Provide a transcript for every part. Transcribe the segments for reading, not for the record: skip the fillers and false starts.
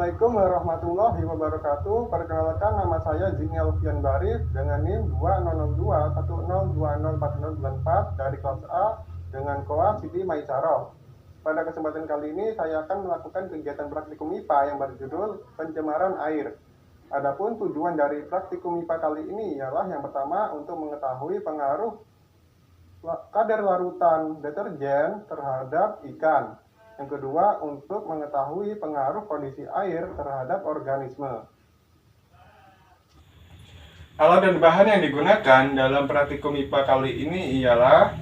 Assalamualaikum warahmatullahi wabarakatuh. Perkenalkan, nama saya Zini Alfian Barif dengan NIM 2021020404 dari kelas A dengan KOA Siti Maisaroh. Pada kesempatan kali ini saya akan melakukan kegiatan praktikum IPA yang berjudul pencemaran air. Adapun tujuan dari praktikum IPA kali ini ialah yang pertama untuk mengetahui pengaruh kadar larutan deterjen terhadap ikan. Yang kedua, untuk mengetahui pengaruh kondisi air terhadap organisme. Alat dan bahan yang digunakan dalam praktikum IPA kali ini ialah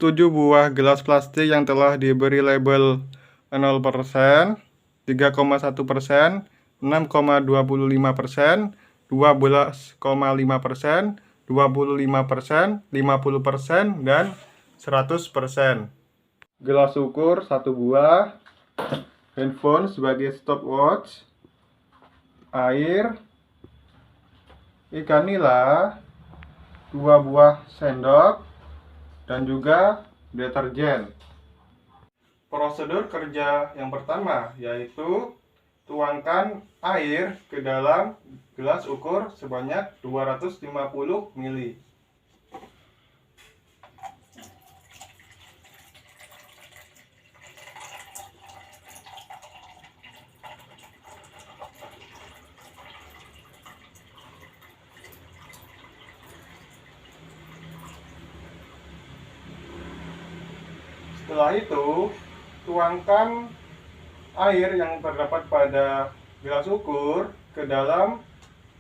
7 buah gelas plastik yang telah diberi label 0%, 3,1%, 6,25%, 12,5%, 25%, 50%, dan 100%. Gelas ukur 1 buah, handphone sebagai stopwatch, air, ikan nila, 2 buah sendok, dan juga deterjen. Prosedur kerja yang pertama yaitu tuangkan air ke dalam gelas ukur sebanyak 250 ml. Setelah itu, tuangkan air yang terdapat pada gelas ukur ke dalam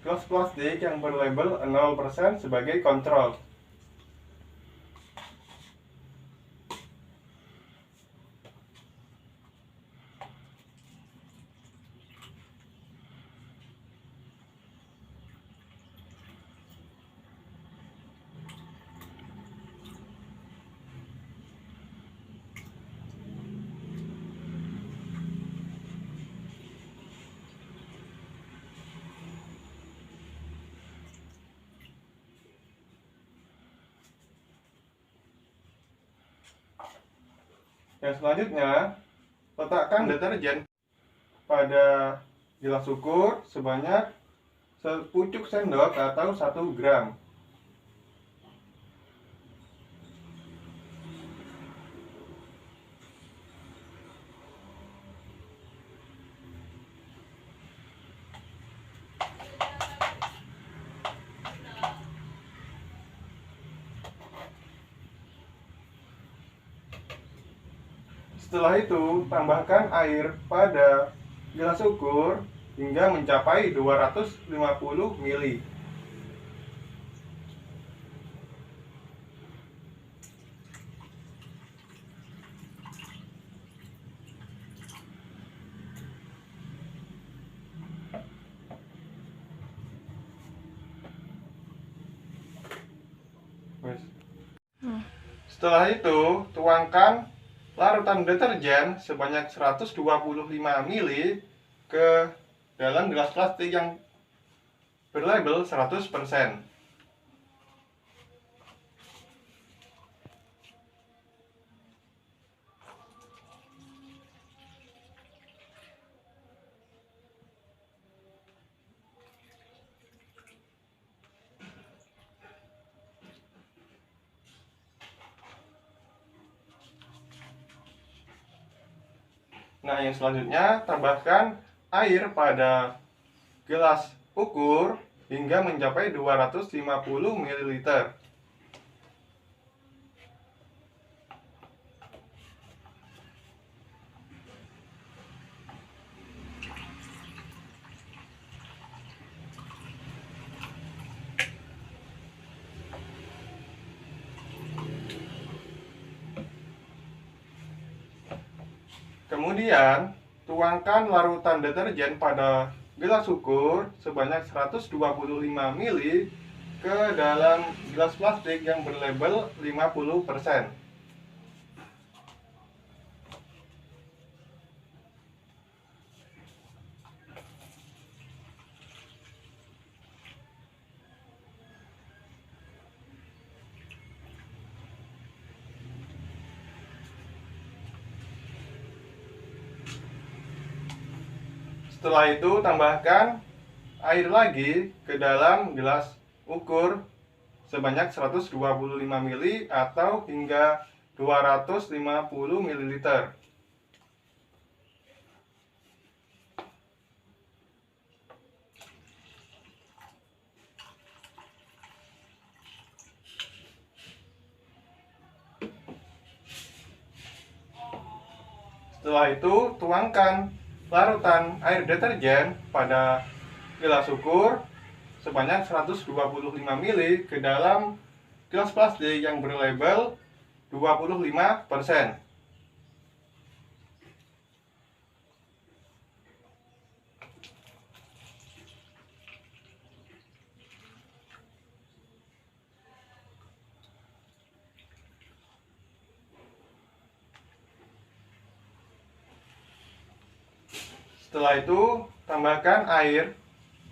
gelas plastik yang berlabel 0% sebagai kontrol. Yang selanjutnya, letakkan deterjen pada gelas ukur sebanyak sepucuk sendok atau 1 gram. Setelah itu, tambahkan air pada gelas ukur hingga mencapai 250 ml. Setelah itu, tuangkan larutan deterjen sebanyak 125 ml ke dalam gelas plastik yang berlabel 100%. Nah, yang selanjutnya tambahkan air pada gelas ukur hingga mencapai 250 ml. Kemudian, tuangkan larutan deterjen pada gelas ukur sebanyak 125 ml ke dalam gelas plastik yang berlabel 50%. Setelah itu tambahkan air lagi ke dalam gelas ukur sebanyak 125 ml atau hingga 250 ml. Setelah itu tuangkan larutan air deterjen pada gelas ukur sebanyak 125 ml ke dalam gelas plastik yang berlabel 25%. Setelah itu, tambahkan air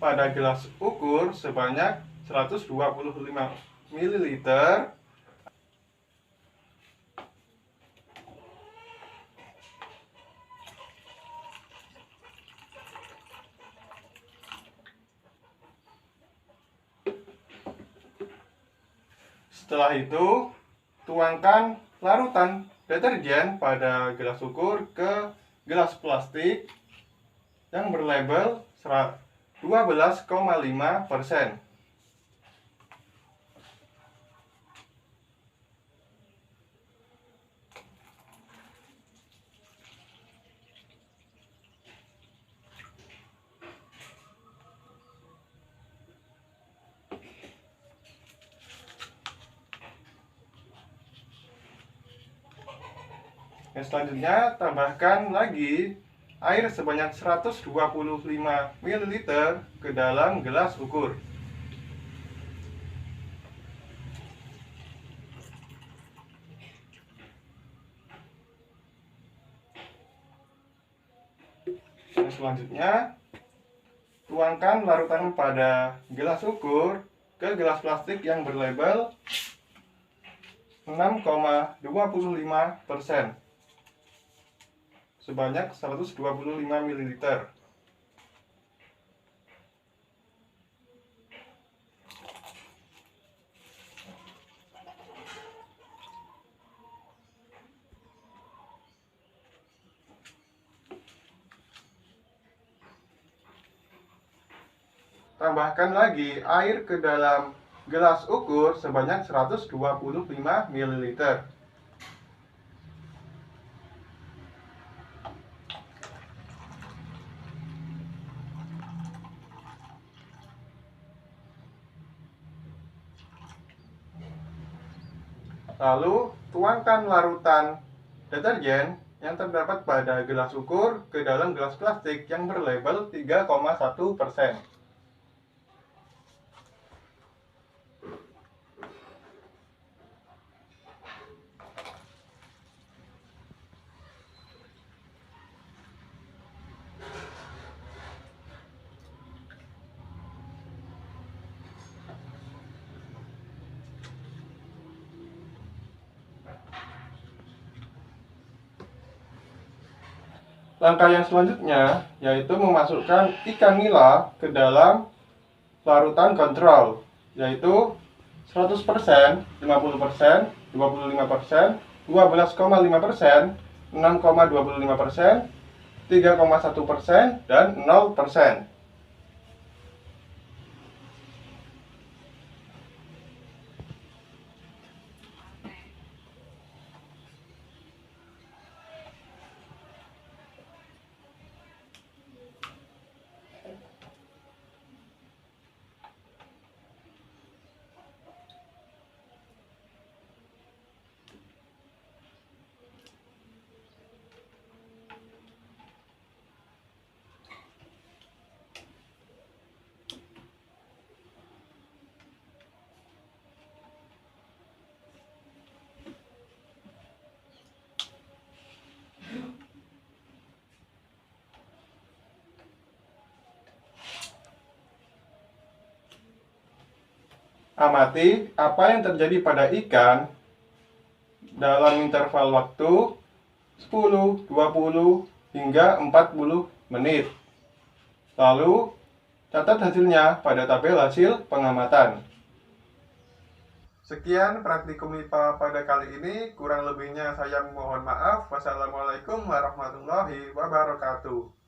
pada gelas ukur sebanyak 125 ml. Setelah itu, tuangkan larutan deterjen pada gelas ukur ke gelas plastik yang berlabel 12,5%. Selanjutnya, tambahkan lagi air sebanyak 125 ml ke dalam gelas ukur. Selanjutnya, tuangkan larutan pada gelas ukur ke gelas plastik yang berlabel 6,25% sebanyak 125 ml. Tambahkan lagi air ke dalam gelas ukur sebanyak 125 ml. Lalu, tuangkan larutan deterjen yang terdapat pada gelas ukur ke dalam gelas plastik yang berlabel 3,1%. Langkah yang selanjutnya yaitu memasukkan ikan nila ke dalam larutan kontrol, yaitu 100%, 50%, 25%, 12,5%, 6,25%, 3,1%, dan 0%. Amati apa yang terjadi pada ikan dalam interval waktu 10, 20, hingga 40 menit. Lalu, catat hasilnya pada tabel hasil pengamatan. Sekian praktikum IPA pada kali ini. Kurang lebihnya saya mohon maaf. Wassalamualaikum warahmatullahi wabarakatuh.